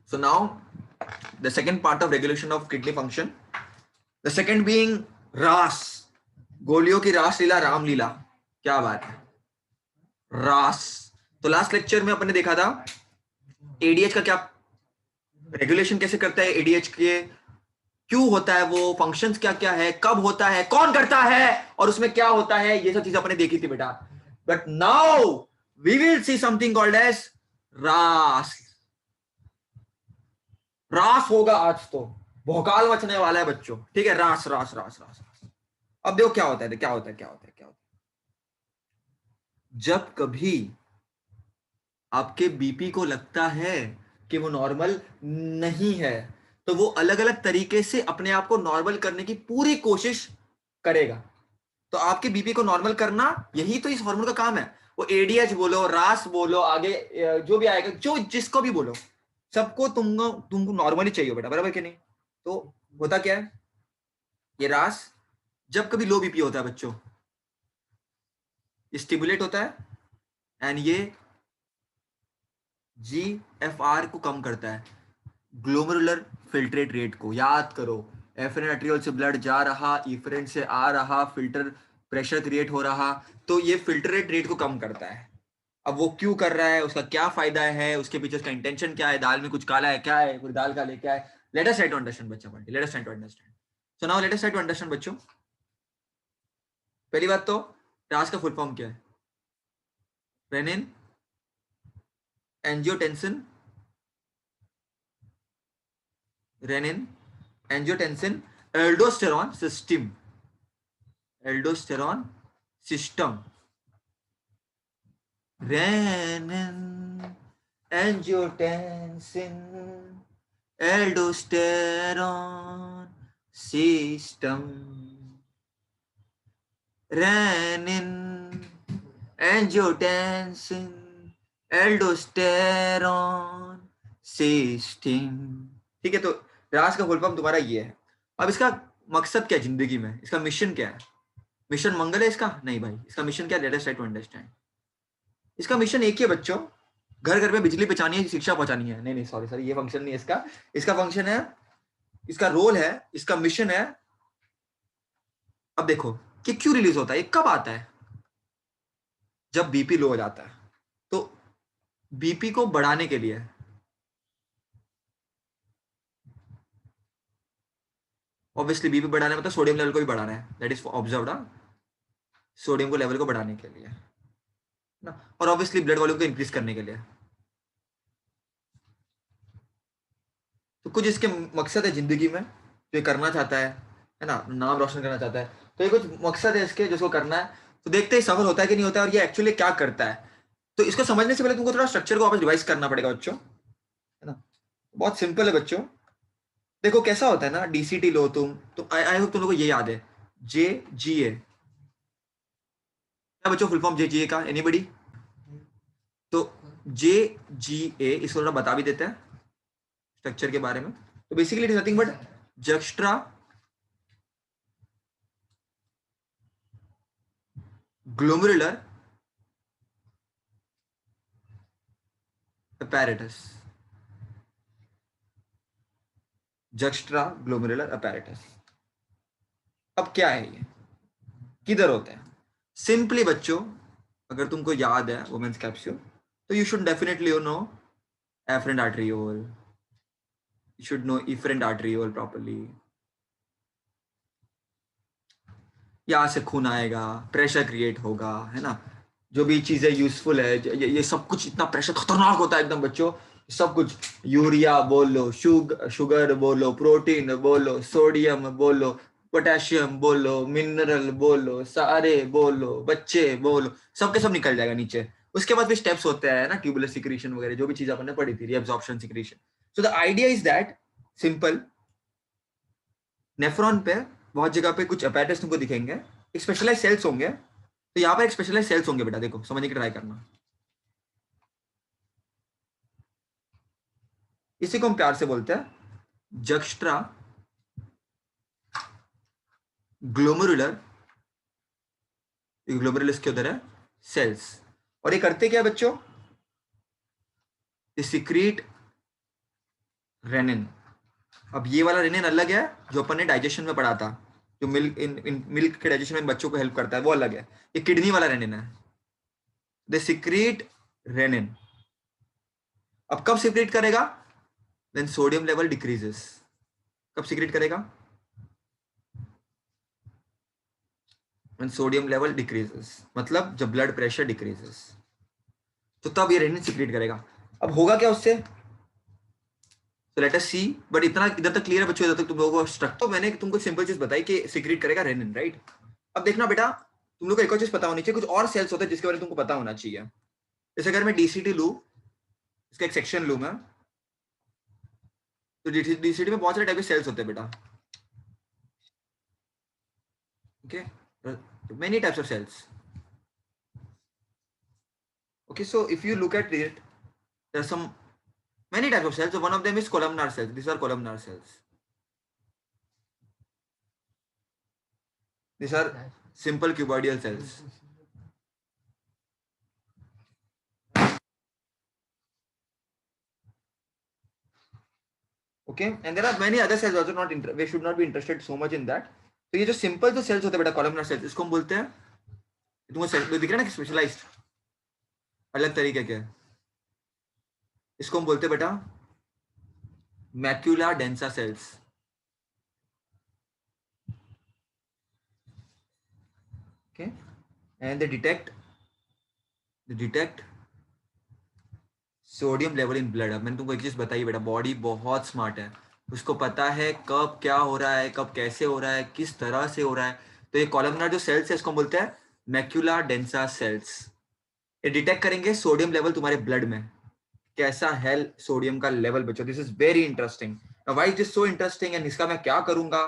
So now the second part of regulation of kidney function, the second being रास, गोलियों की रास लीला, रामलीला. क्या बात है, रास. तो लास्ट लेक्चर में अपन ने देखा था एडीएच का क्या रेगुलेशन कैसे करता है, एडीएच के क्यों होता है, वो फंक्शंस क्या क्या है, कब होता है, कौन करता है, और उसमें क्या होता है, ये सब चीजें अपने देखी थी बेटा. But now we will see something called as RAS. RAS होगा आज तो, भौकाल मचने वाला है बच्चों. ठीक है, रास रास रास रास रास. अब देखो क्या होता है, क्या होता है, क्या होता है, क्या होता है. जब कभी आपके बीपी को लगता है कि वो नॉर्मल नहीं है, तो वो अलग अलग तरीके से अपने आप को नॉर्मल करने की पूरी कोशिश करेगा. तो आपके बीपी को नॉर्मल करना, यही तो इस हार्मोन का काम है. वो एडीएच बोलो, रास बोलो, आगे जो भी आएगा, जो जिसको भी बोलो, सबको तुमको तुमको नॉर्मली चाहिए बेटा, बराबर कि नहीं. तो होता क्या है, ये रास जब कभी लो बीपी होता है बच्चों, स्टिमुलेट होता है, एंड ये जीएफआर को कम करता है, ग्लोमेरुलर फिल्ट्रेट रेट को. याद करो, एफरेन आर्टेरियोल से ब्लड जा रहा, इफरेन से आ रहा, फिल्टर प्रेशर क्रिएट हो रहा, तो ये फिल्ट्रेट रेट को कम करता है. अब वो क्यों कर रहा है, उसका क्या फायदा है, उसके पीछे उसका इंटेंशन क्या है, दाल में कुछ काला है क्या है, पूरी दाल काले क्या है, let us try to understand बच्चा point, let us try to understand. So now let us try to understand बच्चों. पहली बात तो रास का फुल फॉर्म क्या है, renin angiotensin, renin angiotensin aldosterone system, aldosterone system, renin angiotensin aldosterone system, renin angiotensin aldosterone system. ठीक है, तो रास का फुल फॉर्म तुम्हारा ये है. अब इसका मकसद क्या है जिंदगी में, इसका मिशन क्या है, मिशन मंगल है इसका, नहीं भाई, इसका मिशन क्या है, let us try to understand. इसका मिशन एक ही है बच्चों, घर घर में बिजली पहुंचानी है, शिक्षा पहुंचानी है. नहीं नहीं, सॉरी सॉरी, ये फंक्शन नहीं है इसका. इसका फंक्शन है, इसका रोल है, इसका मिशन है. अब देखो कि क्यों रिलीज होता है, ये कब आता है, जब बीपी लो हो जाता है. तो बीपी को बढ़ाने के लिए, ऑब्वियसली बीपी बढ़ाने मतलब सोडियम लेवल को भी बढ़ाना है, दैट इज ऑब्जर्व्ड, सोडियम को लेवल को बढ़ाने के लिए ना, और ऑब्वियसली ब्लड वॉल्यूम को इंक्रीज करने के लिए. तो कुछ इसके मकसद है जिंदगी में, जो ये करना चाहता है ना, नाम रोशन करना चाहता है, तो ये कुछ मकसद है इसके जिसको करना है. तो देखते ही सफल होता है कि नहीं होता है, और ये एक्चुअली क्या करता है. तो इसको समझने से पहले तुमको थोड़ा स्ट्रक्चर को वापस रिवाइज करना पड़ेगा बच्चों, है ना. बहुत सिंपल है बच्चों. देखो कैसा होता है ना, डीसीटी लो तुम, तो आई होप तुम लोगों को ये याद है, जे जी ए. क्या बच्चों फुल फॉर्म जे जी ए का, एनीबडी. तो जे जी ए इसको थोड़ा बता भी देते हैं स्ट्रक्चर के बारे में. तो basically it is nothing but juxta glomerular apparatus, juxta glomerular apparatus. अब क्या है ये, किधर होता है, सिंपली बच्चों अगर तुमको याद है वुमेन्स कैप्सूल, तो you should definitely you know efferent arteriole, you should know efferent arteriole properly. यहाँ से खून आएगा, प्रेशर क्रिएट होगा, है ना, जो भी चीजें यूजफुल है, ये सब कुछ इतना प्रेशर खतरनाक होता है एकदम बच्चों. सब कुछ, यूरिया बोलो, शुगर बोलो, प्रोटीन बोलो, सोडियम बोलो, पोटेशियम बोलो, मिनरल बोलो, सारे बोलो, बच्चे बोलो, सबके सब निकल जाएगा नीचे. उसके बाद फिर स्टेप्स होते हैं ना, ट्यूबुलर सिक्रीशन वगैरह, जो भी चीज अपन ने पढ़ी थी, reabsorption secretion. So the idea is that simple, nephron पे बहुत जगह पे कुछ अपैरेटस तुमको दिखेंगे, एक स्पेशलाइज सेल्स होंगे. तो यहाँ पर एक स्पेशलाइज सेल्स होंगे बेटा, देखो समझने की ट्राई करना. इसी को हम प्यार से बोलते हैं जक्स्ट्रा ग्लोमेरुलर, ग्लोमेरुलस के उधर है सेल्स. और ये करते क्या बच्चों, ये सिक्रीट रेनिन। अब ये वाला रेनिन अलग है जो अपन ने डाइजेशन में पढ़ा था, जो मिल्क के डाइजेशन में बच्चों को हेल्प करता है, वो अलग है। ये किडनी वाला रेनिन है। They secrete renin. अब कब सिक्रीट करेगा? When sodium level decreases. कब सिक्रीट करेगा? व्हेन सोडियम लेवल डिक्रीजेस, मतलब जब ब्लड प्रेशर डिक्रीजेस, तो तब ये रेनिन सिक्रीट करेगा। अब होगा क्या उससे? तो लेट अस सी। बट इतना इधर तक क्लियर है बच्चों? इधर तक तुम लोगों को स्ट्रक्चर, तो मैंने तुमको सिंपल चीज बताई कि सिक्रीट करेगा रेनिन, राइट? अब देखना बेटा, तुम लोग को एक और चीज पता होनी चाहिए, कुछ और सेल्स होते हैं जिसके बारे में तुमको पता होना चाहिए। जैसे अगर मैं डीसीटी लू, इसका एक सेक्शन लू मैं, तो डीसीटी में बहुत सारे टाइप के सेल्स होते हैं बेटा। Okay, many types of cells. Okay, so if you look at it, there are some many types of cells. So one of them is columnar cells. These are columnar cells. These are simple cuboidal cells. Okay, and there are many other cells also. Not we should not be interested so much in that. तो ये जो simple जो sales होते हैं बेटा, columnar cells, इसको हम बोलते हैं, तुमको सेल दिख रहा है ना, स्पेशलाइज्ड अलग तरीके के, इसको हम बोलते हैं बेटा macula densa cells. Okay, and they detect sodium level in blood. अब मैंने तुमको एक चीज बताई बेटा, बॉडी बहुत स्मार्ट है, उसको पता है कब क्या हो रहा है, कब कैसे हो रहा है, किस तरह से हो रहा है। तो ये कॉलमनर जो सेल्स है, इसको हम बोलते हैं मैक्यूला डेंसा सेल्स। ये डिटेक्ट करेंगे सोडियम लेवल तुम्हारे ब्लड में, कैसा है सोडियम का लेवल बच्चों। This is very interesting. Why is this so interesting and इसका मैं क्या करूंगा,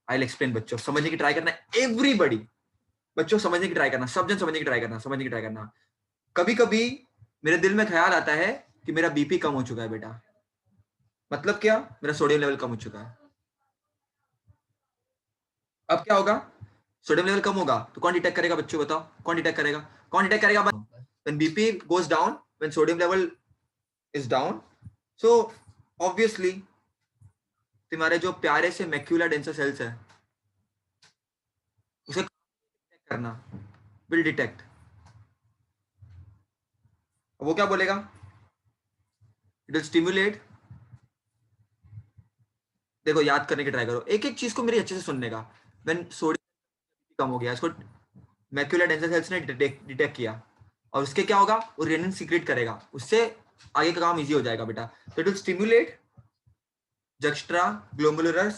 आई विल एक्सप्लेन बच्चों। समझने की ट्राई करना एवरीबडी, बच्चों समझने की ट्राई करना, सब जन समझने की ट्राई करना, समझने की ट्राई करना। कभी कभी मेरे दिल में ख्याल आता है कि मेरा बीपी कम हो चुका है बेटा, मतलब क्या, मेरा सोडियम लेवल कम हो चुका है। अब क्या होगा? सोडियम लेवल कम होगा तो कौन डिटेक्ट करेगा बच्चों, बताओ कौन डिटेक्ट करेगा? कौन डिटेक्ट करेगा? When BP goes down, when sodium level is down, so obviously तुम्हारे जो प्यारे से मैक्यूला डेंसा सेल्स है, उसे डिटेक्ट करना, विल डिटेक्ट। वो क्या बोलेगा? It will stimulate. देखो याद करने की ट्राई करो, एक एक चीज को मेरी अच्छे से सुनने का। व्हेन सोडियम कम हो गया, इसको मैक्यूला डेंसा सेल्स ने डिटेक्ट किया, और उसके क्या होगा, वो रेनिन सीक्रेट करेगा, उससे आगे का काम इजी हो जाएगा बेटा। तो it will stimulate juxtaglomerular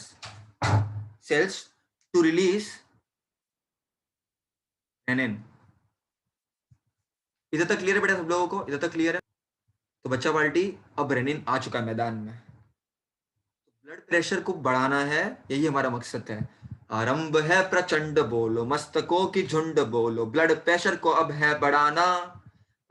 cells to release renin. इधर तक क्लियर है बेटा सब लोगों को? इधर तक क्लियर है? तो बच्चा पार्टी, अब रेनिन आ चुका है मैदान में, ब्लड प्रेशर को बढ़ाना है, यही हमारा मकसद है। आरंभ है प्रचंड, बोलो मस्तकों की झुंड, बोलो ब्लड प्रेशर को अब है बढ़ाना।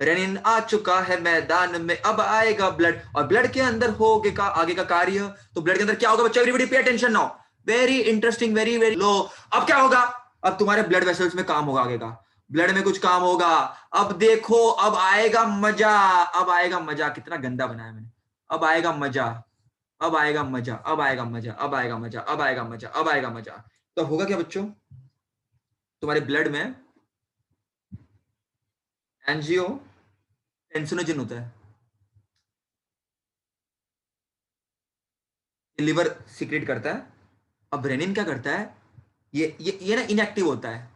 रेनिन आ चुका है मैदान में, अब आएगा ब्लड, और ब्लड के अंदर होगे का आगे का कार्य। तो ब्लड के अंदर क्या होगा बच्चों? Everybody pay attention now, very interesting, very very low. अब क्या होगा? अब तुम्हारे ब्लड वेसल्स में काम होगा, आगे का ब्लड में कुछ काम होगा। अब देखो, अब आएगा मजा, अब आएगा मजा। कितना गंदा बनाया मैंने। अब आएगा मजा, अब आएगा मजा, अब आएगा मजा, अब आएगा मजा, अब आएगा मजा, अब आएगा मजा। तो होगा क्या बच्चों? तुम्हारे ब्लड में एंजियो टेंसिनोजन होता है, लिवर सीक्रेट करता है। अब रेनिन क्या करता है, ये ना इनएक्टिव होता है,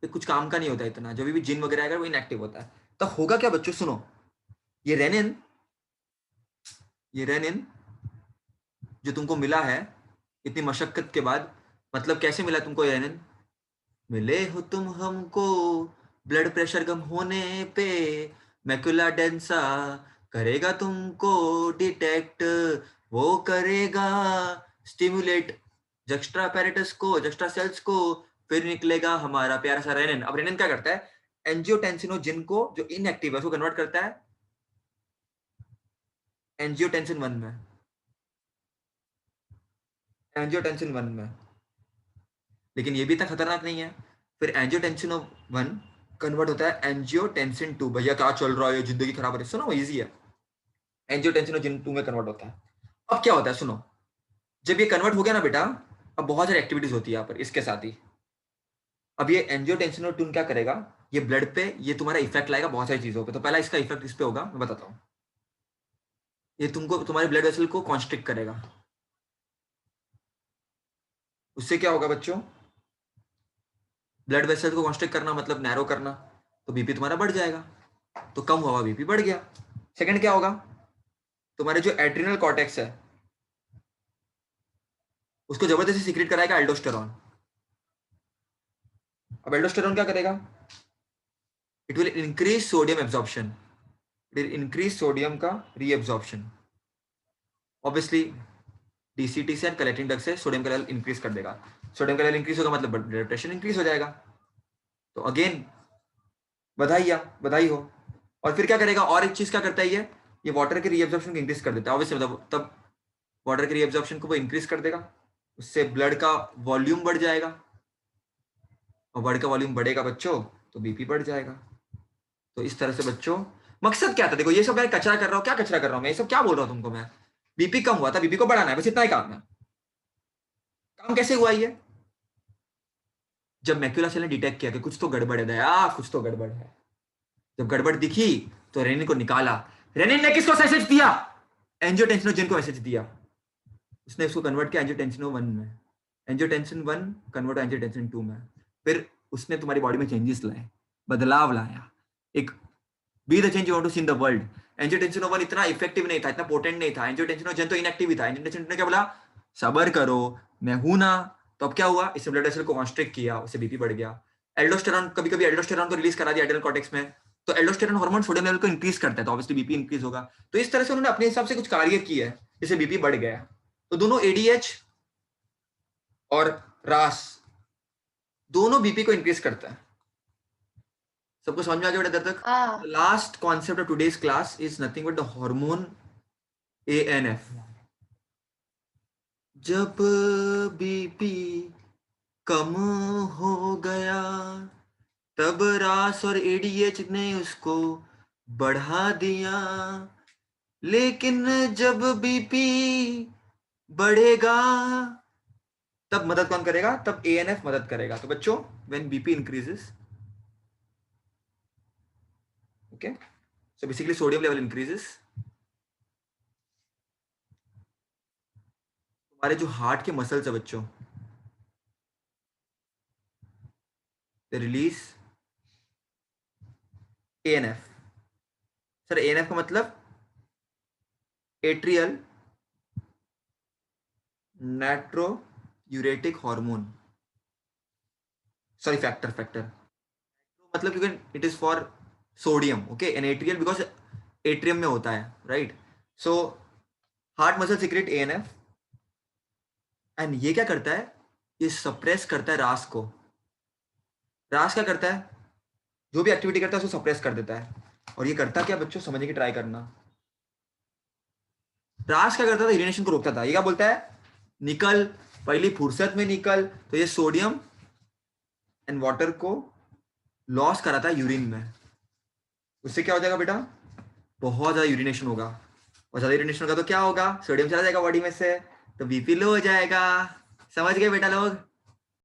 ये कुछ काम का नहीं होता है इतना, जब भी जिन वगैरह आएगा वो इनएक्टिव होता है। तो होगा क्या बच्चों, सुनो, ये रेनिन, ये रेनिन जो तुमको मिला है इतनी मशक्कत के बाद, मतलब कैसे मिला तुमको ये रेनिन? मिले हो तुम हमको ब्लड प्रेशर कम होने पे, मैकुला डेंसा करेगा तुमको डिटेक्ट, वो करेगा स्टिमुलेट जक्स्ट्रा पैरेटस को, जक्स्ट्रा सेल्स को, फिर निकलेगा हमारा प्यारा सा रेनिन। अब रेनिन क्या करता है? एंजियोटेंसिनोजिन को जो इनएक्टिव है उसको कन्वर्ट करता है एंजियोटेंसिन 1 में, एंजियोटेंसिन 1 में। लेकिन ये भी इतना खतरनाक नहीं है। फिर एंजियोटेंसिन 1 कन्वर्ट होता है एंजियोटेंसिन 2। भैया क्या चल रहा है, जिंदगी खराब है, सुनो इजी है। एंजियोटेंसिन 2 में कन्वर्ट होता है। अब क्या होता है सुनो, जब ये कन्वर्ट हो गया ना बेटा, अब बहुत सारी एक्टिविटीज होती है यहाँ पर इसके साथ ही। अब ये एंजियोटेंसिनोन टून क्या करेगा, ये ब्लड पे ये तुम्हारा इफेक्ट लाएगा बहुत सारी चीजों पे। तो पहला इसका इफेक्ट इस पे होगा, मैं बताता हूँ। ये तुमको तुम्हारे ब्लड वेसल को कॉन्स्ट्रिक्ट करेगा। उससे क्या होगा बच्चों, ब्लड वेसल को कॉन्स्ट्रिक्ट करना मतलब नैरो करना, तो बीपी तुम्हारा बढ़ जाएगा, तो कम हुआ बीपी बढ़ गया। सेकंड क्या होगा, तुम्हारे जो एड्रिनल कॉर्टेक्स है उसको जबरदस्ती सीक्रेट कराएगा एल्डोस्टेरॉन। अब एल्डोस्टेरॉन क्या करेगा, it will increase sodium absorption, it will increase sodium का रीएब्जॉर्प्शन। ऑब्वियसली डीसीटी से एंड कलेक्टिंग डक्ट से सोडियम का लेवल इंक्रीज कर देगा। सोडियम का लेवल इंक्रीज होगा मतलब ब्लड प्रेशर इंक्रीज हो जाएगा। तो अगेन बधाई हो। और फिर क्या करेगा, और एक चीज क्या करता है ये वाटर के रीएब्जॉर्प्शन को इंक्रीज कर देता है ऑब्वियसली, मतलब तब वाटर के रीएब्जॉर्प्शन को वो इंक्रीज कर देगा, उससे ब्लड का वॉल्यूम बढ़ जाएगा, और ब्लड का वॉल्यूम बढ़ेगा बच्चों तो बीपी बढ़ जाएगा। तो इस तरह से बच्चों मकसद क्या था, देखो ये सब मैं कचरा कर रहा हूँ, क्या कचरा कर रहा हूँ मैं, ये सब क्या बोल रहा हूँ तुमको मैं, बीपी कम हुआ था, बीपी को बढ़ाना है, बस इतना ही काम है। काम कैसे हुआ ये, जब मैक्यूला सेल ने डिटेक्ट किया कि कुछ तो गड़बड़ है दया, कुछ तो गड़बड़ है, जब गड़बड़ दिखी तो रेनिन को निकाला। रेनिन ने किसको मैसेज दिया, एंजियोटेंसिनोजन को मैसेज दिया, उसने इसको कन्वर्ट किया एंजियोटेंसिनो 1 में, एंजियोटेंसिन 1 कन्वर्ट एंजियोटेंसिन 2 में। फिर उसने तुम्हारी बॉडी में चेंजेस लाए, बदलाव लाया, एक be the change you want to see in the world. Angiotensin 1 इतना इफेक्टिव नहीं था, इतना पोटेंट नहीं था, एंजियोटेंसिनोजन तो इनएक्टिव ही था। एंजियोटेंसिन ने क्या बोला, सबर करो मैं हूं ना। तो अब क्या हुआ, इसने ब्लड वेसल को कॉन्स्ट्रिक्ट किया, उससे बीपी बढ़ गया। एल्डोस्टेरॉन, कभी कभी एल्डोस्टेरॉन को रिलीज करा दिया एड्रिनल कॉर्टेक्स में, तो एल्डोस्टेरॉन हार्मोन सोडियम लेवल को इंक्रीज करता है, तो ऑब्वियसली बीपी इंक्रीज होगा। तो इस तरह से उन्होंने अपने हिसाब से कुछ कार्य किया है जिससे बीपी बढ़ गया। तो दोनों एडीएच और रास दोनों बीपी को इंक्रीज करता है। सबको समझ में आ गया बेटा इधर तक? हाँ। Last concept of today's class is nothing but the hormone ANF। जब बीपी कम हो गया तब रास और एडीएच ने उसको बढ़ा दिया, लेकिन जब बीपी बढ़ेगा तब मदद कौन करेगा, तब ANF मदद करेगा। तो बच्चों when BP increases, okay, so basically sodium level increases, हमारे जो हार्ट के मसल्स है बच्चों, they release ANF। Sir ANF का मतलब atrial natriuretic hormone, sorry factor मतलब क्योंकि it is for sodium, okay, N atrial because atrium में होता है, right. So heart muscle secrete ANF, and ये क्या करता है, ये सप्रेस करता है रास को। रास क्या करता है, जो भी एक्टिविटी करता है उसको सप्रेस कर देता है। और ये करता क्या बच्चों, समझने की ट्राई करना। रास क्या करता था, यूरिनेशन को रोकता था। ये क्या बोलता है, निकल, पहली फुर्सत में निकल। तो ये सोडियम एंड वाटर को लॉस कराता है यूरिन में। उससे क्या हो जाएगा बेटा, बहुत ज्यादा यूरिनेशन होगा, और ज्यादा यूरिनेशन होगा तो क्या होगा, सोडियम चला जाएगा बॉडी में से, तो बीपी लो हो जाएगा। समझ गए बेटा लोग?